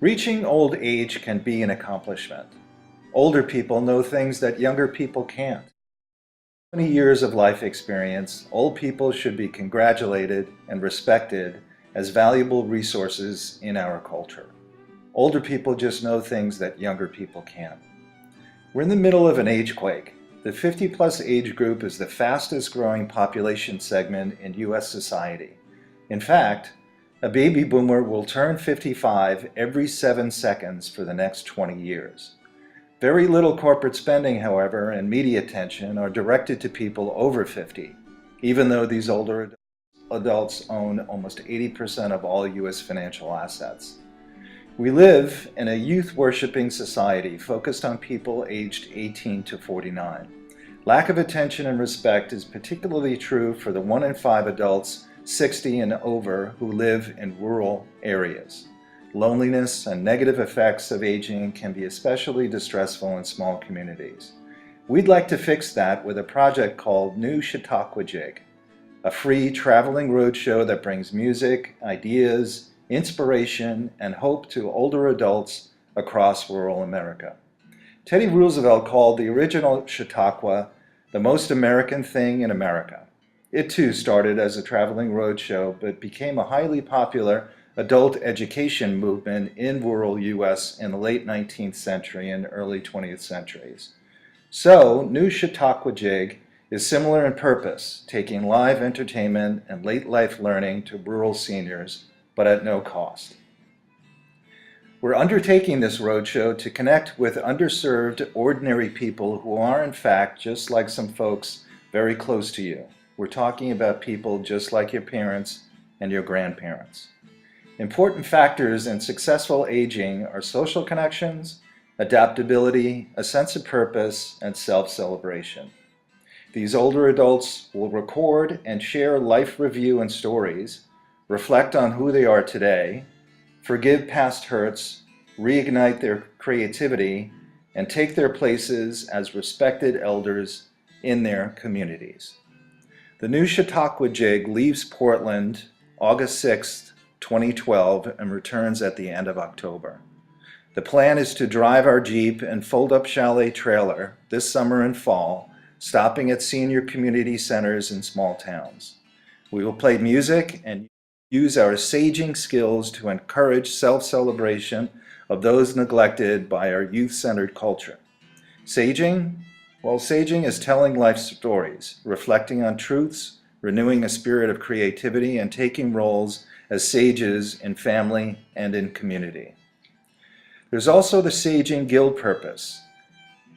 Reaching old age can be an accomplishment. Older people know things that younger people can't. 20 years of life experience, old people should be congratulated and respected as valuable resources in our culture. Older people just know things that younger people can't. We're in the middle of an age quake. The 50-plus age group is the fastest growing population segment in U.S. society. In fact, a baby boomer will turn 55 every 7 seconds for the next 20 years. Very little corporate spending, however, and media attention are directed to people over 50, even though these older adults own almost 80% of all U.S. financial assets. We live in a youth-worshipping society focused on people aged 18 to 49. Lack of attention and respect is particularly true for the 1 in 5 adults 60 and over who live in rural areas. Loneliness and negative effects of aging can be especially distressful in small communities. We'd like to fix that with a project called New Chautauqua Jig, a free traveling roadshow that brings music, ideas, inspiration, and hope to older adults across rural America. Teddy Roosevelt called the original Chautauqua the most American thing in America. It too started as a traveling roadshow, but became a highly popular adult education movement in rural U.S. in the late 19th century and early 20th centuries. So, New Chautauqua Jig is similar in purpose, taking live entertainment and late life learning to rural seniors, but at no cost. We're undertaking this roadshow to connect with underserved, ordinary people who are in fact just like some folks very close to you. We're talking about people just like your parents and your grandparents. Important factors in successful aging are social connections, adaptability, a sense of purpose, and self-celebration. These older adults will record and share life review and stories, reflect on who they are today, forgive past hurts, reignite their creativity, and take their places as respected elders in their communities. The New Chautauqua Jig leaves Portland August 6th, 2012 and returns at the end of October. The plan is to drive our Jeep and fold-up chalet trailer this summer and fall, stopping at senior community centers in small towns. We will play music and use our saging skills to encourage self-celebration of those neglected by our youth-centered culture. Saging? Well, saging is telling life stories, reflecting on truths, renewing a spirit of creativity, and taking roles as sages in family and in community. There's also the Saging Guild purpose.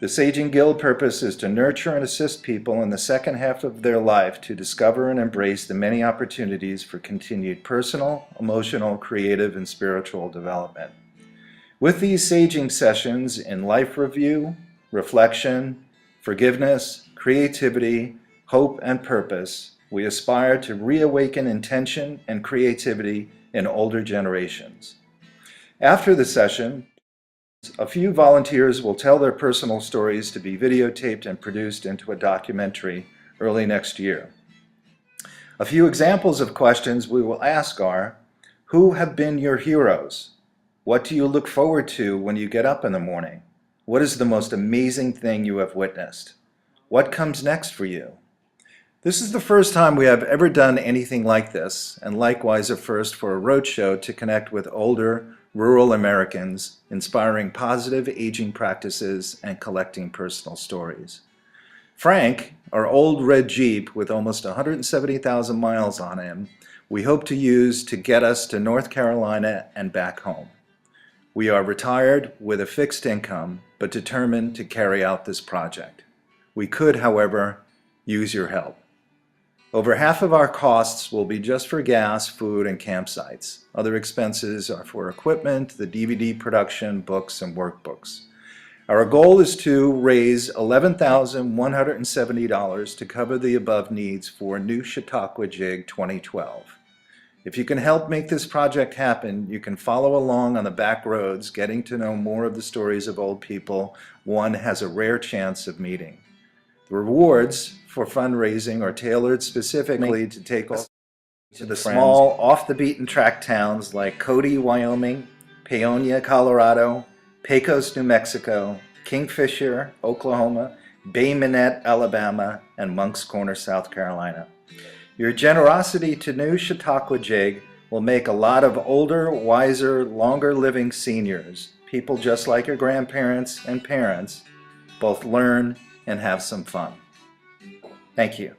The Saging Guild purpose is to nurture and assist people in the second half of their life to discover and embrace the many opportunities for continued personal, emotional, creative, and spiritual development. With these saging sessions in life review, reflection, forgiveness, creativity, hope, and purpose, we aspire to reawaken intention and creativity in older generations. After the session, a few volunteers will tell their personal stories to be videotaped and produced into a documentary early next year. A few examples of questions we will ask are, who have been your heroes? What do you look forward to when you get up in the morning? What is the most amazing thing you have witnessed? What comes next for you? This is the first time we have ever done anything like this, and likewise a first for a roadshow to connect with older, rural Americans, inspiring positive aging practices and collecting personal stories. Frank, our old red Jeep with almost 170,000 miles on him, we hope to use to get us to North Carolina and back home. We are retired with a fixed income, but determined to carry out this project. We could, however, use your help. Over half of our costs will be just for gas, food, and campsites. Other expenses are for equipment, the DVD production, books, and workbooks. Our goal is to raise $11,170 to cover the above needs for New Chautauqua Jig 2012. If you can help make this project happen, you can follow along on the back roads, getting to know more of the stories of old people one has a rare chance of meeting. The rewards for fundraising are tailored specifically to take us to the small, off-the-beaten-track towns like Cody, Wyoming, Paonia, Colorado, Pecos, New Mexico, Kingfisher, Oklahoma, Bay Minette, Alabama, and Moncks Corner, South Carolina. Your generosity to new Chautauqua Jig will make a lot of older, wiser, longer-living seniors, people just like your grandparents and parents, both learn and have some fun. Thank you.